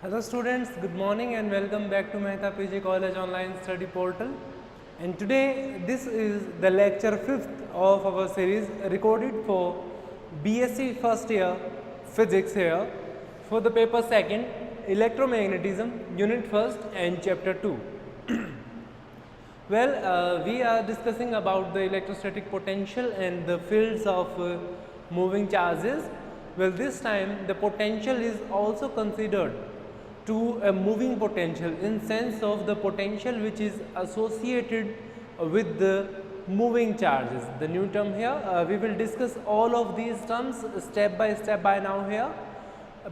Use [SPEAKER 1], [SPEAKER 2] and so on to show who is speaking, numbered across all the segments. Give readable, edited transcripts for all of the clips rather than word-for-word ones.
[SPEAKER 1] Hello students, good morning and welcome back to Mehta PG College Online Study Portal. And today this is the lecture 5th of our series recorded for BSc first year physics here for the paper 2nd electromagnetism unit 1st and chapter 2. We are discussing about the electrostatic potential and the fields of moving charges. Well, this time the potential is also considered to a moving potential in sense of the potential which is associated with the moving charges. The new term here, we will discuss all of these terms step by now here.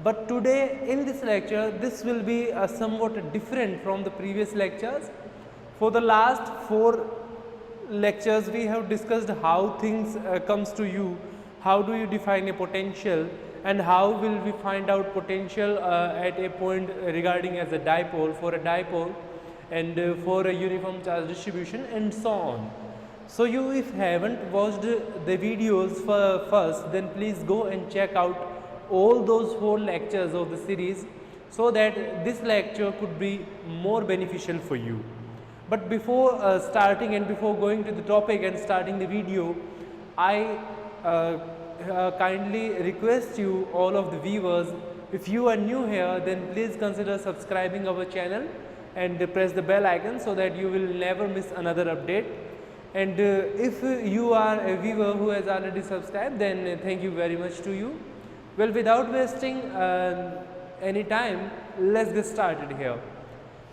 [SPEAKER 1] But today in this lecture, this will be somewhat different from the previous lectures. For the last 4 lectures, we have discussed how things comes to you, how do you define a potential, and how will we find out potential at a point regarding as a dipole, for a dipole, and for a uniform charge distribution, and so on. So you, if haven't watched the videos first, then please go and check out all those 4 lectures of the series so that this lecture could be more beneficial for you. But before starting and before going to the topic and starting the video, I kindly request you, all of the viewers, if you are new here, then please consider subscribing our channel and press the bell icon so that you will never miss another update. And if you are a viewer who has already subscribed, then thank you very much to you. Well, without wasting any time, let's get started here.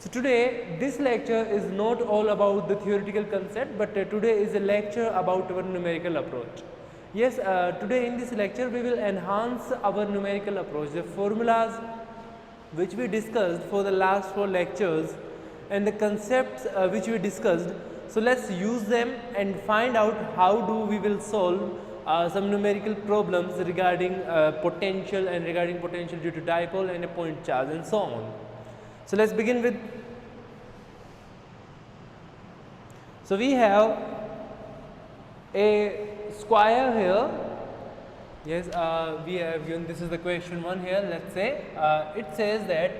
[SPEAKER 1] So today this lecture is not all about the theoretical concept, but today is a lecture about our numerical approach. Yes, today in this lecture we will enhance our numerical approach, the formulas which we discussed for the last 4 lectures and the concepts which we discussed. So let's use them and find out how do we will solve some numerical problems regarding potential and regarding potential due to dipole and a point charge and so on. So let's begin with, so we have a square here. Yes, we have given, this is the question 1 here. Let's say it says that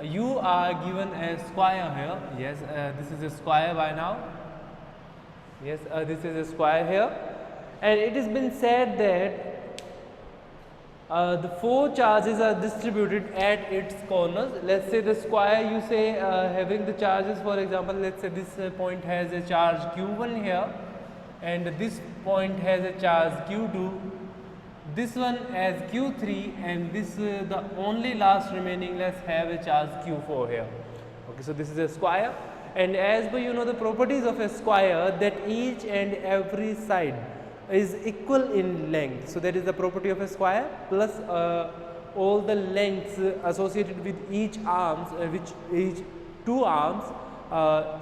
[SPEAKER 1] you are given a square here. Yes, this is a square by now. Yes, this is a square here, and it has been said that the 4 charges are distributed at its corners. Let's say the square, you say having the charges, for example, let's say this point has a charge q1 here, and this point has a charge q2, this one has q3, and this the only last remaining, let's have a charge q4 here. Okay, so this is a square, and as per you know the properties of a square, that each and every side is equal in length. So that is the property of a square, plus all the lengths associated with each arms, which each 2 arms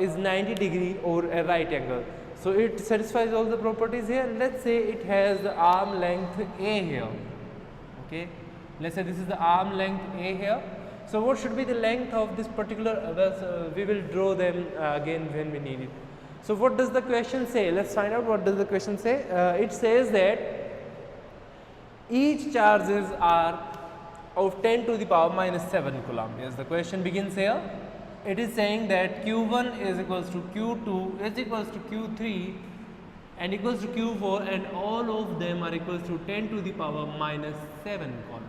[SPEAKER 1] is 90 degree or a right angle. So it satisfies all the properties here. Let's say it has the arm length A here. Okay, let's say this is the arm length A here. So what should be the length of this particular, we will draw them again when we need it. So what does the question say? Let's find out what does the question say. It says that each charges are of 10 to the power minus 7 coulomb. Yes, the question begins here. It is saying that q1 is equals to q2 is equals to q3 and equals to q4, and all of them are equals to 10 to the power minus 7 coulomb.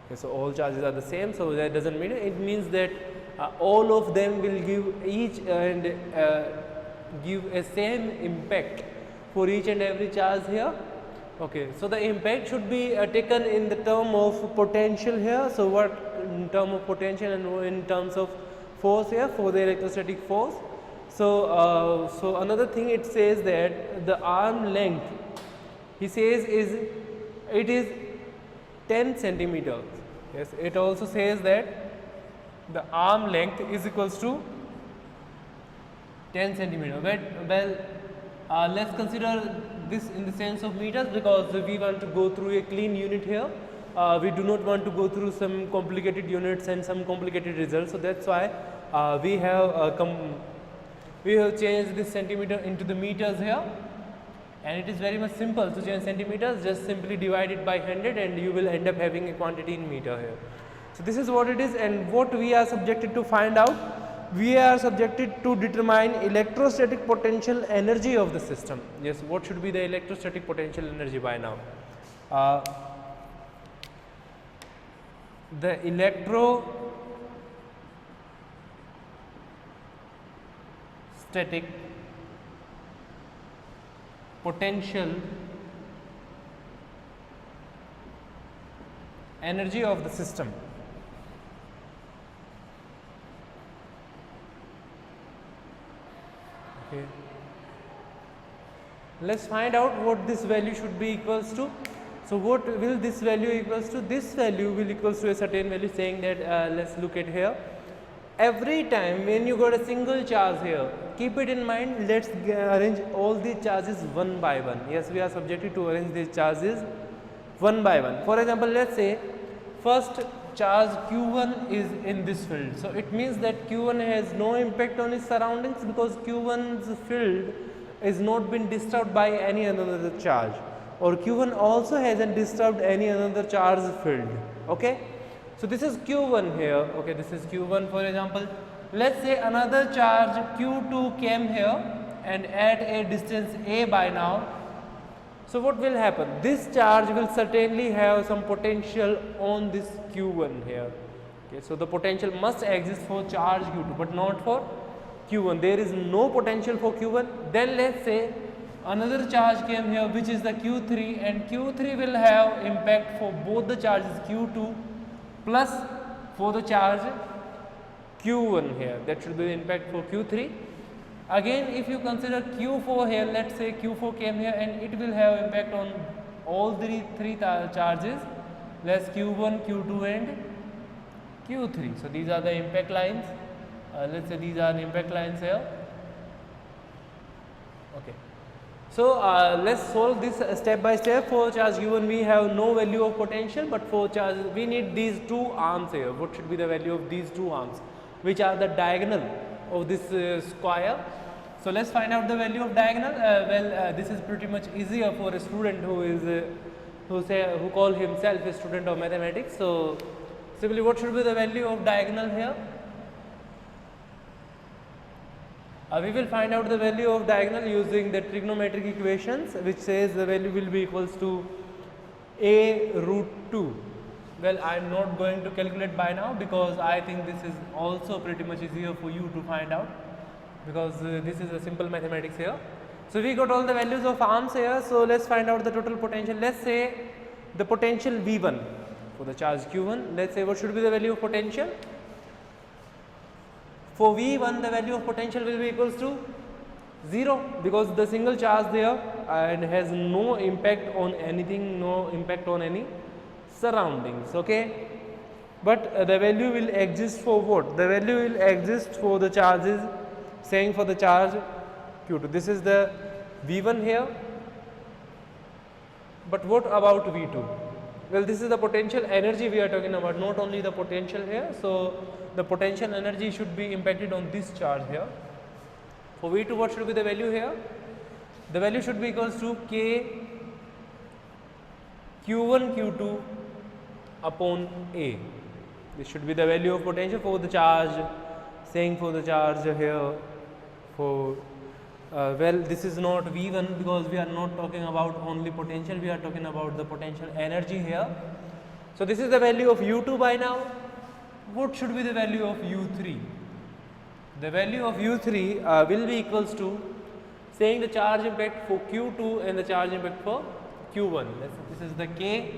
[SPEAKER 1] Okay, so all charges are the same, so that doesn't mean it means that all of them will give each and give a same impact for each and every charge here. Okay, so the impact should be taken in the term of potential here. So what in term of potential and in terms of force here, for the electrostatic force. So so another thing, it says that the arm length, he says, is it is 10 centimeters. Yes, it also says that the arm length is equals to 10 centimeter. Well, let's consider this in the sense of meters, because we want to go through a clean unit here. We do not want to go through some complicated units and some complicated results. So that's why we have changed this centimeter into the meters here, and it is very much simple to change centimeters. Just simply divide it by 100 and you will end up having a quantity in meter here. So this is what it is, and what we are subjected to find out. We are subjected to determine electrostatic potential energy of the system. Yes, what should be the electrostatic potential energy by now? The electrostatic potential energy of the system. Okay. Let's find out what this value should be equals to. So what will this value equals to? This value will equals to a certain value, saying that let's look at here. Every time when you got a single charge here, keep it in mind, let's arrange all the charges one by one. Yes, we are subjected to arrange these charges one by one. For example, let's say first charge Q1 is in this field. So it means that Q1 has no impact on its surroundings because Q1's field is not been disturbed by any another charge, or Q1 also hasn't disturbed any another charge field. Okay. So this is Q1 here. Okay, this is Q1 for example. Let's say another charge Q2 came here and at a distance A by now. So what will happen? This charge will certainly have some potential on this Q1 here. Okay, so the potential must exist for charge Q2 but not for Q1. There is no potential for Q1. Then let's say another charge came here which is the Q3, and Q3 will have impact for both the charges Q2 plus for the charge Q1 here. That should be the impact for Q3. Again, if you consider Q4 here, let's say Q4 came here and it will have impact on all three charges, less Q1, Q2 and Q3. So these are the impact lines. Let's say these are the impact lines here. Okay. So let's solve this step by step. For charge Q1 we have no value of potential, but for charge we need these two arms here. What should be the value of these two arms, which are the diagonal of this square? So let's find out the value of diagonal. This is pretty much easier for a student who is who call himself a student of mathematics. So simply, what should be the value of diagonal here? We will find out the value of diagonal using the trigonometric equations, which says the value will be equals to a root 2. Well, I am not going to calculate by now because I think this is also pretty much easier for you to find out, because this is a simple mathematics here. So we got all the values of arms here. So let's find out the total potential. Let's say the potential V1 for the charge Q1. Let's say what should be the value of potential? For V1 the value of potential will be equals to 0, because the single charge there and has no impact on anything, no impact on any surroundings. Okay, but the value will exist for what? The value will exist for the charges, saying for the charge Q2. This is the V1 here, but what about V2? Well, this is the potential energy we are talking about, not only the potential here. So the potential energy should be impacted on this charge here. For V2, what should be the value here? The value should be equals to K Q1 Q2 upon A. This should be the value of potential for the charge, saying for the charge here for well, this is not V1 because we are not talking about only potential, we are talking about the potential energy here. So this is the value of U2 by now. What should be the value of U3? The value of U3 will be equals to, saying the charge impact for Q2 and the charge impact for Q1. This is the K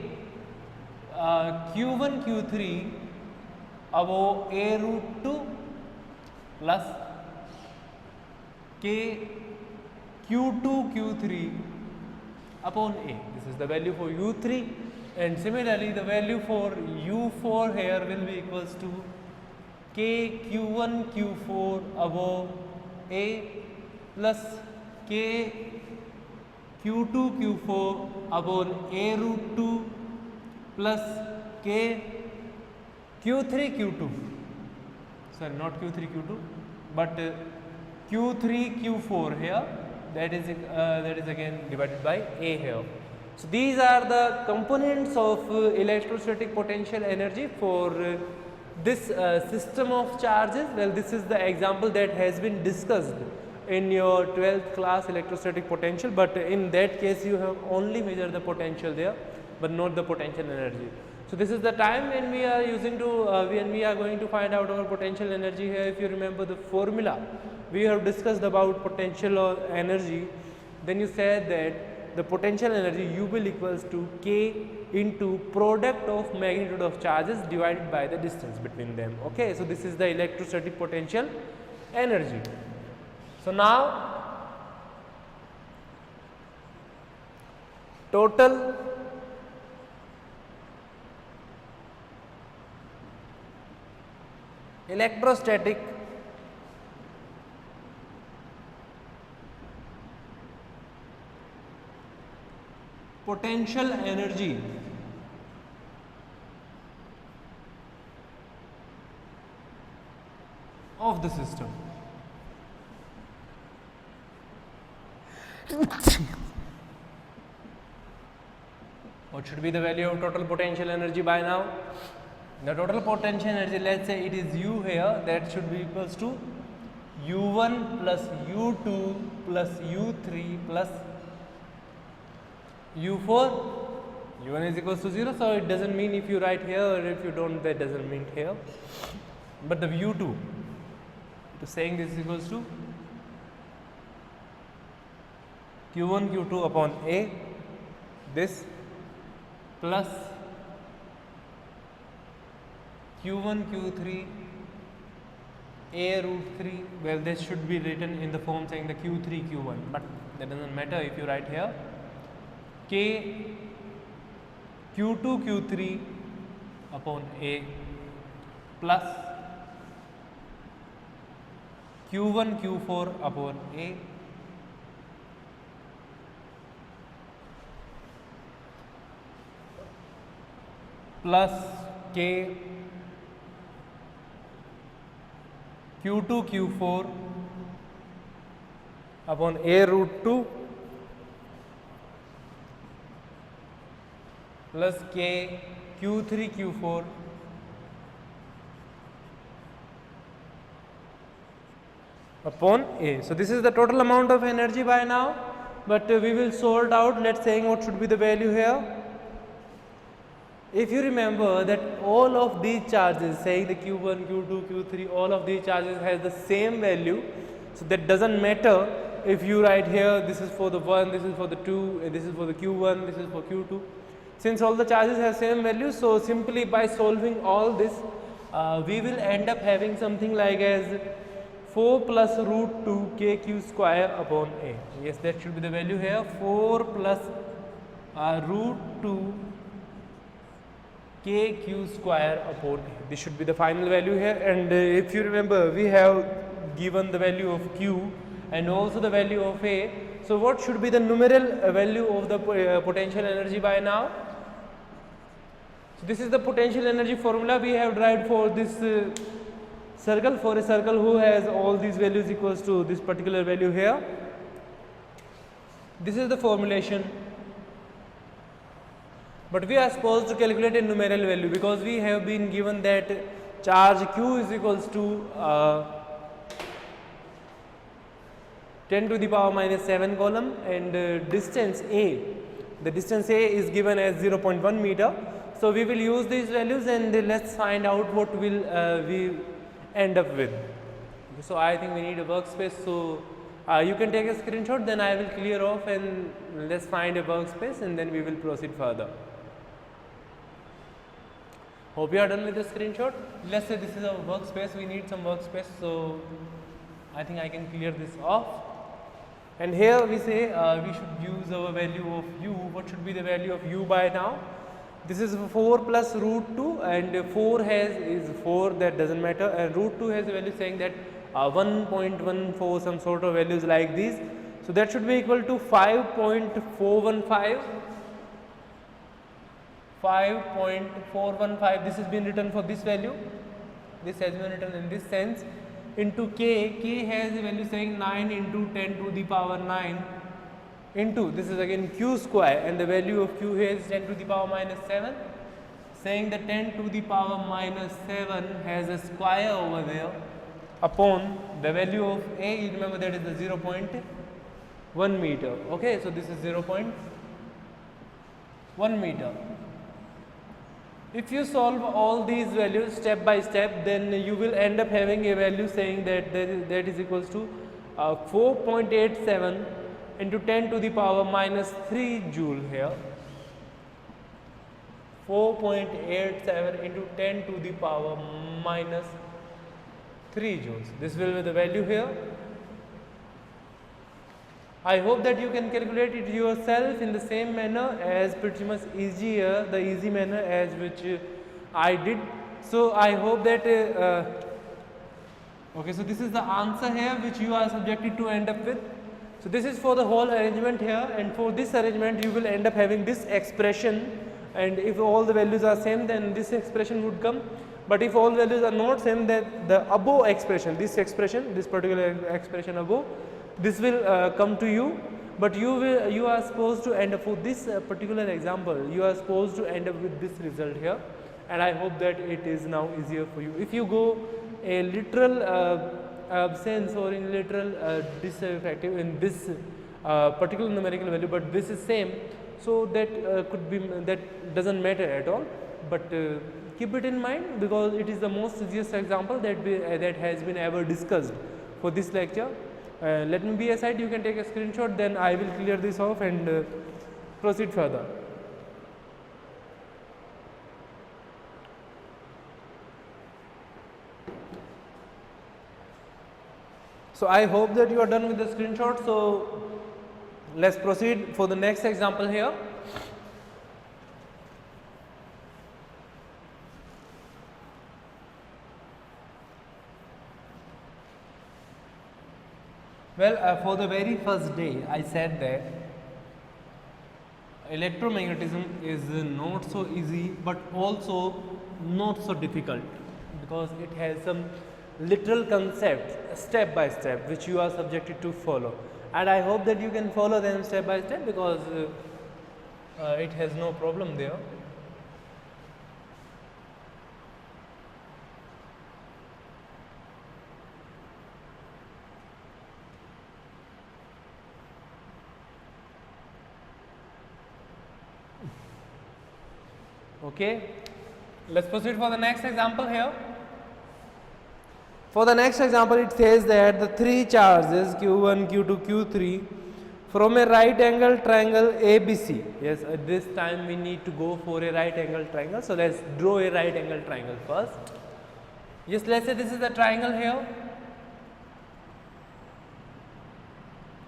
[SPEAKER 1] Q1 Q3 above A root 2 plus K Q2 Q3 upon A. This is the value for U3, and similarly the value for U4 here will be equals to K Q1 Q4 above A plus K Q2 Q4 upon A root 2 plus K Q3 Q2, sorry, not Q3 Q2 but Q3 Q4 here, that is again divided by A here. So these are the components of electrostatic potential energy for this system of charges. Well, this is the example that has been discussed in your 12th class electrostatic potential, but in that case you have only measured the potential there, but not the potential energy. So this is the time when we are using to when we are going to find out our potential energy here. If you remember the formula we have discussed about potential or energy, then you said that the potential energy U will equals to K into product of magnitude of charges divided by the distance between them. Okay, so this is the electrostatic potential energy. So now total electrostatic potential energy of the system. What should be the value of total potential energy by now? The total potential energy, let's say it is U here, that should be equals to U1 plus U2 plus U3 plus U4. U1 is equals to 0, so it doesn't mean if you write here, or if you don't, that doesn't mean here. But the U2, to saying this is equals to Q1 Q2 upon A, this plus Q1 Q3 A root 3. Well, this should be written in the form saying the Q3 Q1, but that doesn't matter if you write here K Q2 Q3 upon A plus Q1 Q4 upon A plus K Q2 Q4 upon A root 2 plus K Q3 Q4 upon A. So this is the total amount of energy by now, but we will sort out, let's say what should be the value here. If you remember that all of these charges, saying the Q1, Q2, Q3, all of these charges has the same value, so that doesn't matter if you write here this is for the 1, this is for the 2, and this is for the Q1, this is for Q2. Since all the charges have same value, so simply by solving all this, we will end up having something like as 4 plus root 2 kq square upon A. Yes, that should be the value here, 4 plus root 2 kq square upon A. This should be the final value here, and if you remember we have given the value of Q and also the value of A. So what should be the numeral value of the potential energy by now? So this is the potential energy formula we have derived for this circle, for a circle who has all these values equals to this particular value here. This is the formulation. But we are supposed to calculate a numeral value because we have been given that charge Q is equals to 10 to the power minus 7 coulomb, and distance A, the distance A is given as 0.1 meter. So we will use these values and let's find out what will we end up with. So I think we need a workspace, so you can take a screenshot, then I will clear off and let's find a workspace and then we will proceed further. Hope you are done with the screenshot. Let's say this is our workspace, we need some workspace, so I think I can clear this off. And here we say we should use our value of U. What should be the value of U by now? This is 4 plus root 2, and 4 is 4, that doesn't matter, and root 2 has a value saying that 1.14, some sort of values like these. So that should be equal to 5.415. 5.415, this has been written for this value, this has been written in this sense, into K. K has a value saying 9 into 10 to the power 9 into, this is again q square, and the value of q here is 10 to the power minus 7, saying that 10 to the power minus 7 has a square over there upon the value of a, you remember that is the 0.1 meter. Okay, so this is 0.1 meter. If you solve all these values step by step, then you will end up having a value saying that that is equals to 4.87 into 10 to the power minus 3 joule here. 4.87 into 10 to the power minus 3 joules. This will be the value here. I hope that you can calculate it yourself in the same manner as pretty much easier, the easy manner as which I did. So I hope that okay, so this is the answer here which you are subjected to end up with. So this is for the whole arrangement here, and for this arrangement you will end up having this expression, and if all the values are same then this expression would come, but if all values are not same then the above expression, this particular expression above, this will come to you, but you are supposed to end up for this particular example, you are supposed to end up with this result here, and I hope that it is now easier for you. If you go a literal absence or in literal diseffective in this particular numerical value, but this is same, so that could be, that doesn't matter at all, but keep it in mind because it is the most easiest example that has been ever discussed for this lecture. Let me be aside, you can take a screenshot, then I will clear this off and proceed further. So I hope that you are done with the screenshot. So let's proceed for the next example here. Well, for the very first day I said that electromagnetism is not so easy but also not so difficult, because it has some literal concepts step by step which you are subjected to follow, and I hope that you can follow them step by step because it has no problem there. Okay, let's proceed for the next example here. For the next example, it says that the three charges Q1, Q2, Q3 from a right angle triangle ABC. Yes, at this time we need to go for a right angle triangle. So let's draw a right angle triangle first. Yes, let's say this is the triangle here.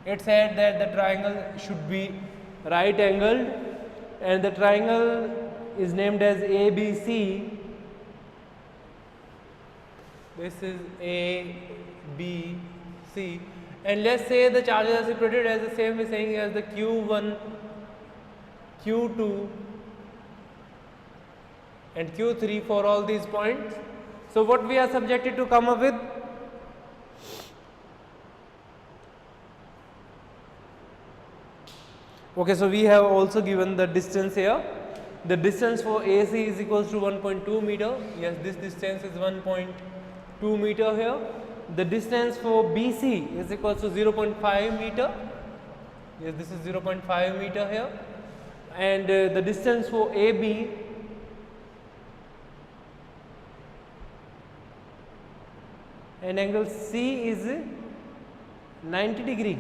[SPEAKER 1] It said that the triangle should be right angled, and the triangle is named as ABC. This is A, B, C, and let's say the charges are separated as the same way saying as the Q1, Q2 and Q3 for all these points. So what we are subjected to come up with? Okay, so we have also given the distance here. The distance for AC is equals to 1.2 meter. Yes, this distance is 1.2 meter here. The distance for BC is equals to 0.5 meter. Yes, this is 0.5 meter here. And the distance for AB and angle C is 90 degree.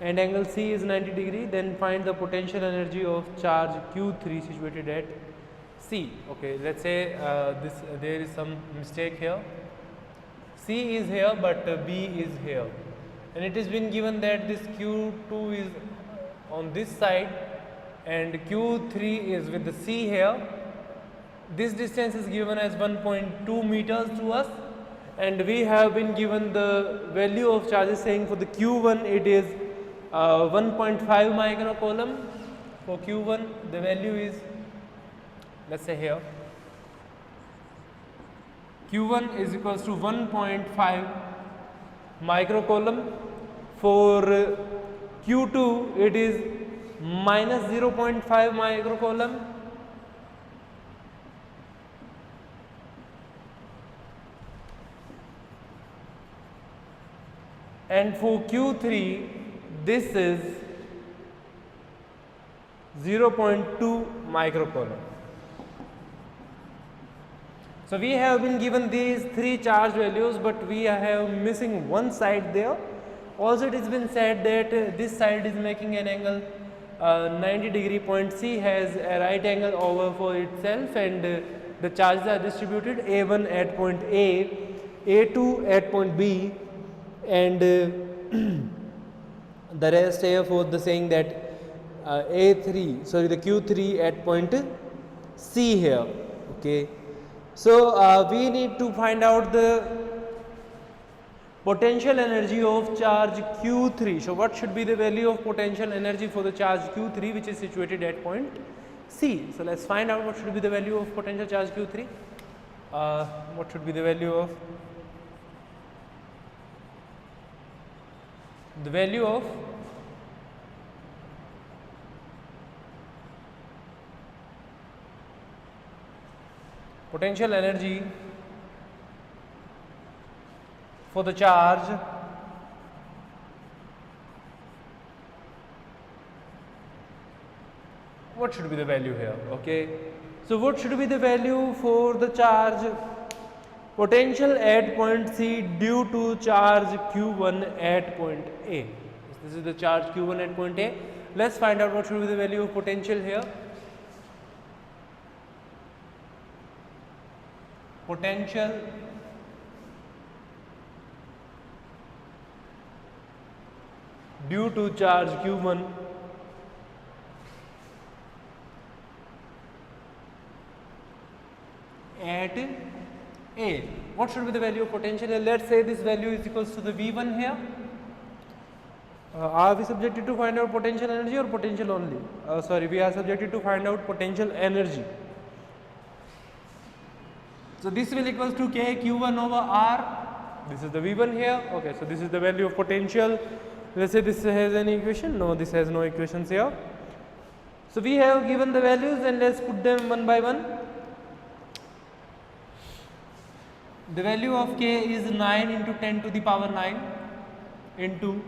[SPEAKER 1] And angle C is 90 degree, then find the potential energy of charge Q3 situated at C. Okay, let's say there is some mistake here. C is here but B is here, and it has been given that this Q2 is on this side and Q3 is with the C here. This distance is given as 1.2 meters to us, and we have been given the value of charges saying for the Q1 it is 1.5 microcoulomb. For Q1 the value is, let's say here, Q1 is equals to 1.5 microcoulomb. For Q2 it is minus 0.5 microcoulomb. And for Q3 this is 0.2 microcoulomb. So we have been given these three charge values, but we are missing one side there. Also, it has been said that this side is making an angle 90 degree. Point C has a right angle over for itself, and the charges are distributed A1 at point A, A2 at point B, and the rest here for the saying that A3, sorry, the Q3 at point C here. Okay. So we need to find out the potential energy of charge Q3. So what should be the value of potential energy for the charge Q3, which is situated at point C? So let's find out what should be the value of potential charge Q3. What should be the value of potential energy for the charge what should be the value here? Okay, so what should be the value for the charge potential at point C due to charge Q1 at point A? This is the charge Q1 at point A. Let's find out what should be the value of potential here. Potential due to charge Q1 at A. What should be the value of potential here? Let's say this value is equals to the V1 here. Are we subjected to find out potential energy or potential only? Sorry, we are subjected to find out potential energy. So this will equals to K Q1 over R. This is the V1 here. Okay, so this is the value of potential. Let's say this has any equation. No, this has no equations here. So we have given the values and let's put them one by one. The value of K is 9 into 10 to the power 9 into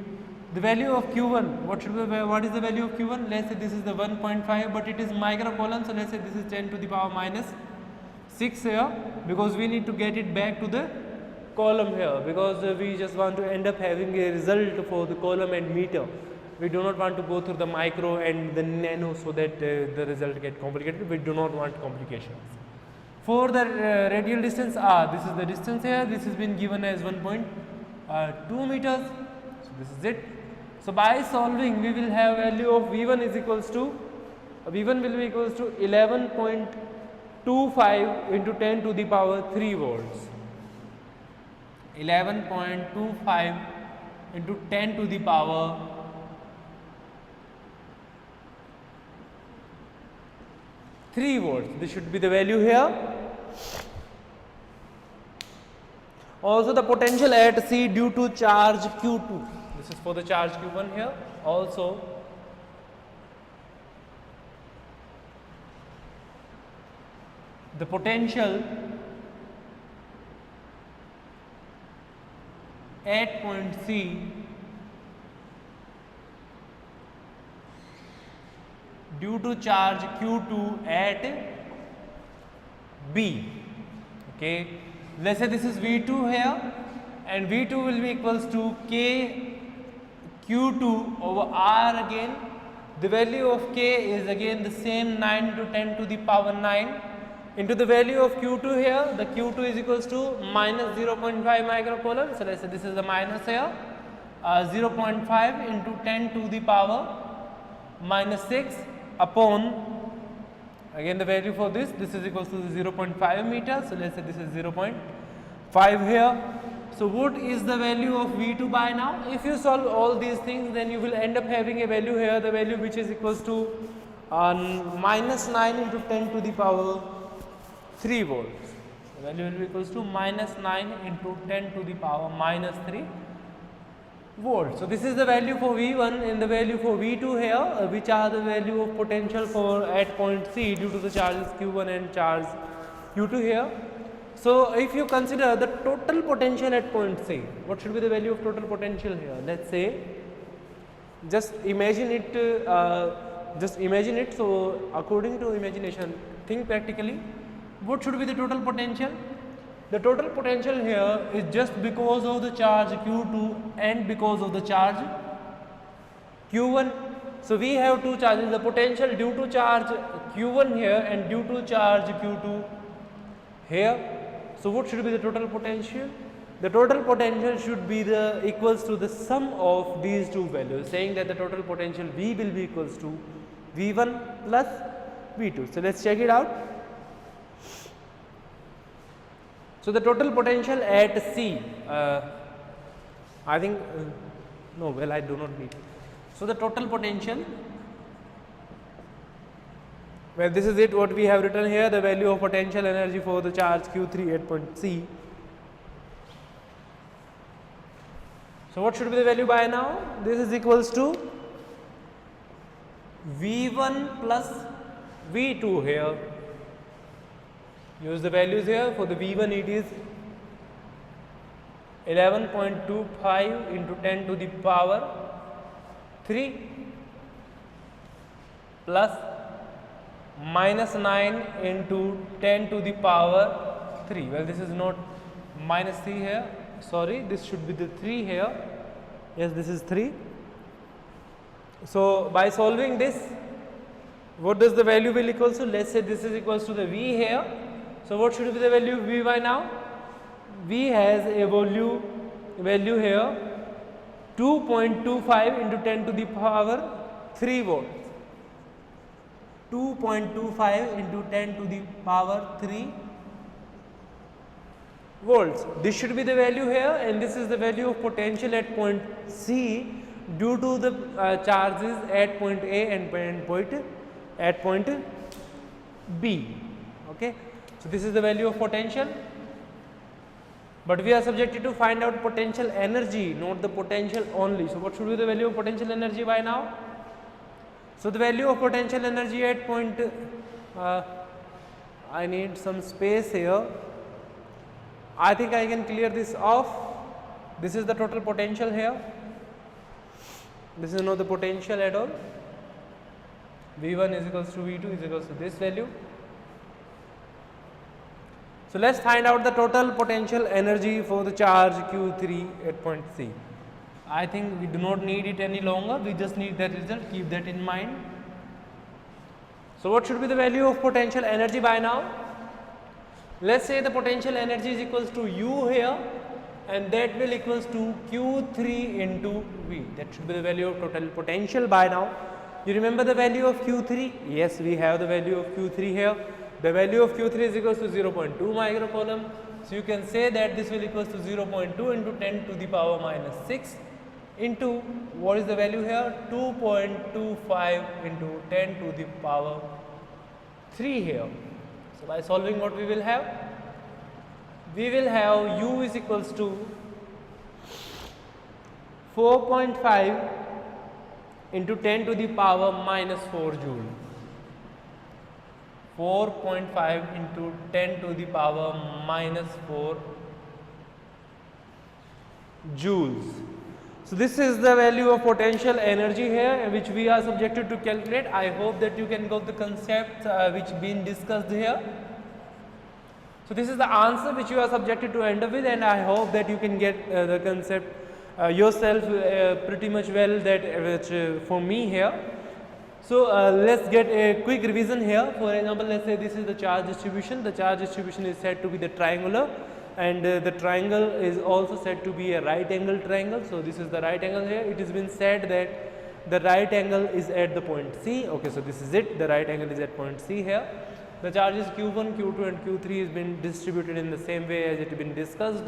[SPEAKER 1] the value of Q1. What is the value of Q1? Let's say this is the 1.5, but it is microcoulomb. So let's say this is 10 to the power minus 6 here, because we need to get it back to the column here, because we just want to end up having a result for the column and meter. We do not want to go through the micro and the nano so that the result get complicated. We do not want complications. For the radial distance R, this is the distance here. This has been given as 1.2 meters. So this is it. So by solving, we will have value of V1 is equals to V1 will be equals to 11.25 into 10 to the power 3 volts. 11.25 into 10 to the power 3 volts. This should be the value here. Also the potential at C due to charge Q2. This is for the charge Q1 here. Also the potential at point C due to charge Q2 at B. Okay, let's say this is V2 here, and V2 will be equals to K Q2 over R again. The value of K is again the same 9 to 10 to the power 9 into the value of Q2 here. The Q2 is equals to minus 0.5 microcoulomb. So let's say this is the minus here, 0.5 into 10 to the power minus 6 upon again the value for this is equals to 0.5 meters. So let's say this is 0.5 here. So what is the value of V2 by now? If you solve all these things, then you will end up having a value here, the value which is equals to minus 9 into 10 to the power 3 volts. The value will be equals to minus 9 into 10 to the power minus 3 volts. So this is the value for V1 and the value for V2 here, which are the value of potential for at point C due to the charges Q1 and charge Q2 here. So if you consider the total potential at point C, what should be the value of total potential here? Let's say, just imagine it. So according to imagination, think practically. What should be the total potential? The total potential here is just because of the charge Q2 and because of the charge Q1. So we have two charges, the potential due to charge Q1 here and due to charge Q2 here. So what should be the total potential? The total potential should be the equals to the sum of these two values, saying that the total potential V will be equals to V1 plus V2. So let's check it out. So the total potential at C, I think, no, well, I do not need. So the total potential, well, this is it what we have written here, the value of potential energy for the charge Q3 at point C. So what should be the value by now? This is equals to V1 plus V2 here. Use the values here. For the V1 it is 11.25 into 10 to the power 3 plus minus 9 into 10 to the power 3. Well, this is not minus 3 here, sorry, this should be the 3 here. Yes, this is 3. So by solving this, what does the value will equals to? Let's say this is equals to the V here. So what should be the value of V by now? V has a value here 2.25 into 10 to the power 3 volts. 2.25 into 10 to the power 3 volts. This should be the value here, and this is the value of potential at point C due to the charges at point A and at point B. Okay. So this is the value of potential, but we are subjected to find out potential energy, not the potential only. So what should be the value of potential energy by now? So the value of potential energy at point, I need some space here. I think I can clear this off. This is the total potential here. This is not the potential at all. V1 is equals to V2 is equals to this value. So let's find out the total potential energy for the charge Q3 at point C. I think we do not need it any longer, we just need that result, keep that in mind. So what should be the value of potential energy by now? Let's say the potential energy is equals to U here, and that will equals to Q3 into V. That should be the value of total potential by now. You remember the value of Q3? Yes, we have the value of Q3 here. The value of Q3 is equals to 0.2 microcoulomb. So you can say that this will equals to 0.2 into 10 to the power minus 6 into, what is the value here? 2.25 into 10 to the power 3 here. So by solving, what we will have? We will have U is equals to 4.5 into 10 to the power minus 4 joule. 4.5 into 10 to the power minus 4 joules. So this is the value of potential energy here, which we are subjected to calculate. I hope that you can get the concept which been discussed here. So this is the answer which you are subjected to end up with, and I hope that you can get the concept yourself pretty much well, that which for me here. So let's get a quick revision here. For example, let's say this is the charge distribution. The charge distribution is said to be the triangular, and the triangle is also said to be a right angle triangle. So this is the right angle here. It has been said that the right angle is at the point C. Okay, so this is it. The right angle is at point C here. The charges Q1, Q2 and Q3 has been distributed in the same way as it has been discussed.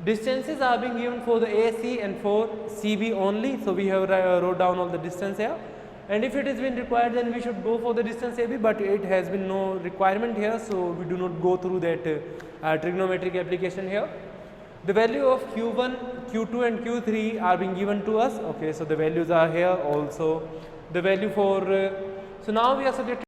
[SPEAKER 1] Distances are being given for the AC and for CB only. So we have wrote down all the distance here. And if it has been required, then we should go for the distance AB, but it has been no requirement here, so we do not go through that trigonometric application here. The value of Q1, Q2 and Q3 are being given to us. Okay, so the values are here also. The value for, so now we are subjected